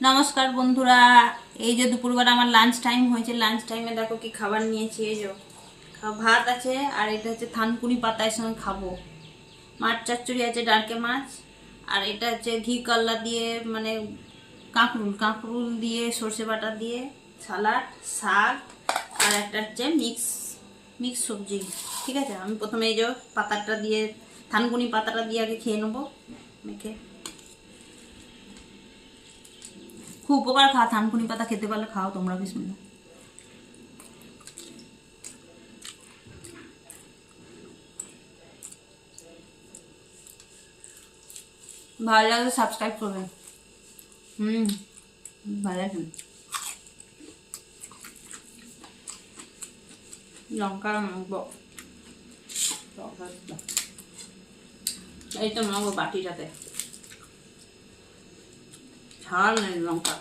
নমস্কার বন্ধুরা, এই যে দুপুরবেলা আমার লাঞ্চ টাইম হয়েছে। লাঞ্চ টাইমে দেখো কি খাবার নিয়েছি। এই যে ভাত আছে, আর এটা হচ্ছে থানকুনি পাতার সঙ্গে খাবো। মাছ চচ্চড়ি আছে, ডারকে মাছ, আর এটা হচ্ছে ঘি কাল্লা দিয়ে, মানে কাঁকরুল কাঁকরুল দিয়ে সর্ষে বাটা দিয়ে সালাড, শাক, আর একটা হচ্ছে মিক্স মিক্স সবজি। ঠিক আছে, আমি প্রথমে এই যে পাতাটা দিয়ে, থানকুনি পাতাটা দিয়ে আগে খেয়ে নেবো মেখে। খুব উপকার, থানকুনি পাতা খেতে পারলে খাও তোমরা, বিসমিল্লাহ। ভালো লাগলে সাবস্ক্রাইব করবেন। হুম, ভালো আছে। লঙ্কা মাখবো, এই তো মাখবো বাটিটাতে, ঝাল নেই লঙ্কা।